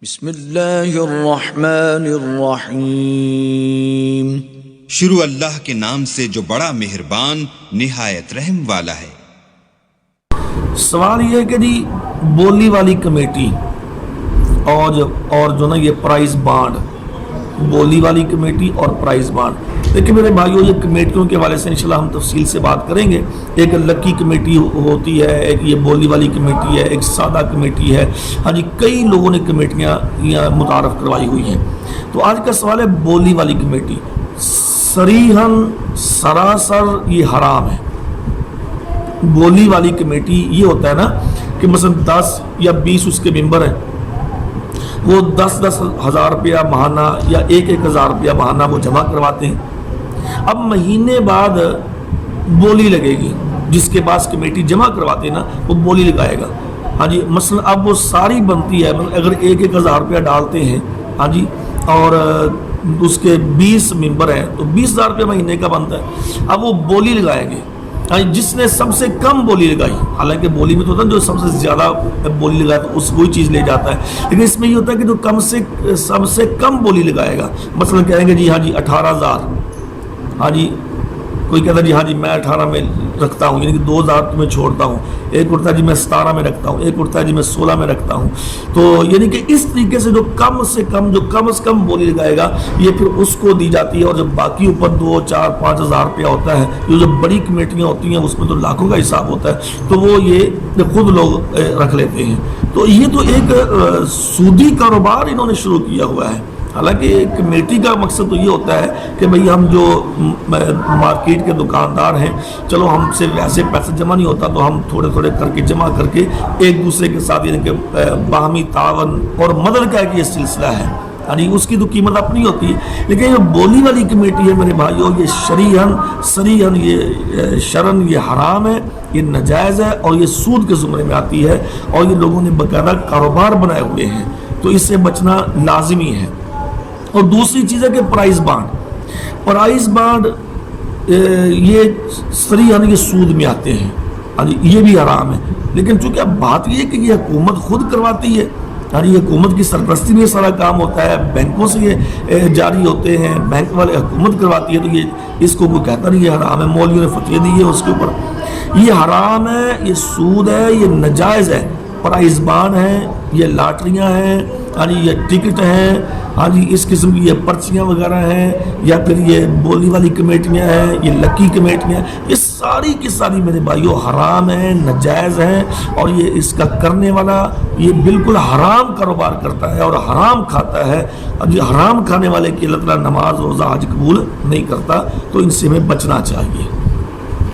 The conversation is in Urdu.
بسم اللہ الرحمن الرحیم۔ شروع اللہ کے نام سے جو بڑا مہربان نہایت رحم والا ہے۔ سوال یہ ہے کہ جی بولی والی کمیٹی اور جو نا یہ پرائز بانڈ، بولی والی کمیٹی اور پرائز بانڈ، دیکھیں میرے بھائیوں یہ کمیٹیوں کے حوالے سے انشاءاللہ ہم تفصیل سے بات کریں گے۔ ایک لکی کمیٹی ہوتی ہے، ایک یہ بولی والی کمیٹی ہے، ایک سادہ کمیٹی ہے۔ ہاں جی کئی لوگوں نے کمیٹیاں متعارف کروائی ہوئی ہیں۔ تو آج کا سوال ہے بولی والی کمیٹی، صریحاً سراسر یہ حرام ہے۔ بولی والی کمیٹی یہ ہوتا ہے نا کہ مثلا 10 یا 20 اس کے ممبر ہیں، وہ 10 ہزار روپیہ ماہانہ یا 1 ہزار روپیہ ماہانہ وہ جمع کرواتے ہیں۔ اب مہینے بعد بولی لگے گی، جس کے پاس کمیٹی جمع کرواتے ہیں نا وہ بولی لگائے گا۔ ہاں جی مثلا اب وہ ساری بنتی ہے، اگر 1 ہزار روپیہ ڈالتے ہیں ہاں جی اور اس کے 20 ممبر ہیں تو 20,000 روپیہ مہینے کا بنتا ہے۔ اب وہ بولی لگائیں گے، جس نے سب سے کم بولی لگائی، حالانکہ بولی میں تو ہوتا ہے جو سب سے زیادہ بولی لگایا تو اس وہی چیز لے جاتا ہے، لیکن اس میں یہ ہوتا ہے کہ جو سب سے کم بولی لگائے گا، مثلا کہیں گے جی ہاں جی 18,000، ہاں جی کوئی کہتا ہے جی ہاں جی میں 18 میں رکھتا ہوں، یعنی کہ 2,000 تمہیں چھوڑتا ہوں، ایک اٹھتا ہے جی میں 17 میں رکھتا ہوں، ایک اٹھتا ہے جی میں 16 میں رکھتا ہوں۔ تو یعنی کہ اس طریقے سے جو کم سے کم بولی لگائے گا یہ پھر اس کو دی جاتی ہے، اور جب باقی اوپر 2، 4، 5 ہزار روپیہ ہوتا ہے، یہ جو بڑی کمیٹیاں ہوتی ہیں اس میں تو لاکھوں کا حساب ہوتا ہے، تو وہ یہ خود لوگ رکھ لیتے ہیں۔ تو یہ تو ایک سودی کاروبار انہوں نے شروع کیا ہوا ہے۔ حالانکہ کمیٹی کا مقصد تو یہ ہوتا ہے کہ بھئی ہم جو مارکیٹ کے دکاندار ہیں، چلو ہم سے ویسے پیسے جمع نہیں ہوتا تو ہم تھوڑے تھوڑے کر کے جمع کر کے ایک دوسرے کے ساتھ یعنی کہ باہمی تعاون اور مدد کا ایک یہ سلسلہ ہے، یعنی اس کی تو قیمت اپنی ہوتی ہے۔ لیکن یہ بولی والی کمیٹی ہے میرے بھائیوں، یہ شریعاً یہ شرعاً یہ حرام ہے، یہ ناجائز ہے اور یہ سود کے زمرے میں آتی ہے، اور یہ لوگوں نے باقاعدہ کاروبار بنائے ہوئے ہیں، تو اس سے بچنا لازمی ہے۔ اور دوسری چیز ہے کہ پرائز بانڈ یہ صریحاً یہ سود میں آتے ہیں، یہ بھی حرام ہے۔ لیکن چونکہ اب بات یہ ہے کہ یہ حکومت خود کرواتی ہے، یہ حکومت کی سرپرستی میں یہ سارا کام ہوتا ہے، بینکوں سے یہ جاری ہوتے ہیں، بینک والے حکومت کرواتی ہے، تو یہ اس کو کوئی کہتا نہیں یہ حرام ہے، مولویوں نے فتوی دی ہے اس کے اوپر۔ یہ حرام ہے، یہ سود ہے، یہ ناجائز ہے۔ پرائز بانڈ ہیں، یہ لاٹریاں ہیں، یہ ٹکٹ ہیں، اس قسم کی یہ پرچیاں وغیرہ ہیں، یا پھر یہ بولی والی کمیٹیاں ہیں، یہ لکی کمیٹیاں ہیں، یہ ساری کی ساری میرے بھائیوں حرام ہیں، ناجائز ہیں، اور یہ اس کا کرنے والا یہ بالکل حرام کاروبار کرتا ہے اور حرام کھاتا ہے، اور یہ حرام کھانے والے کی اللہ تعالیٰ نماز روزہ حج قبول نہیں کرتا، تو ان سے ہمیں بچنا چاہیے۔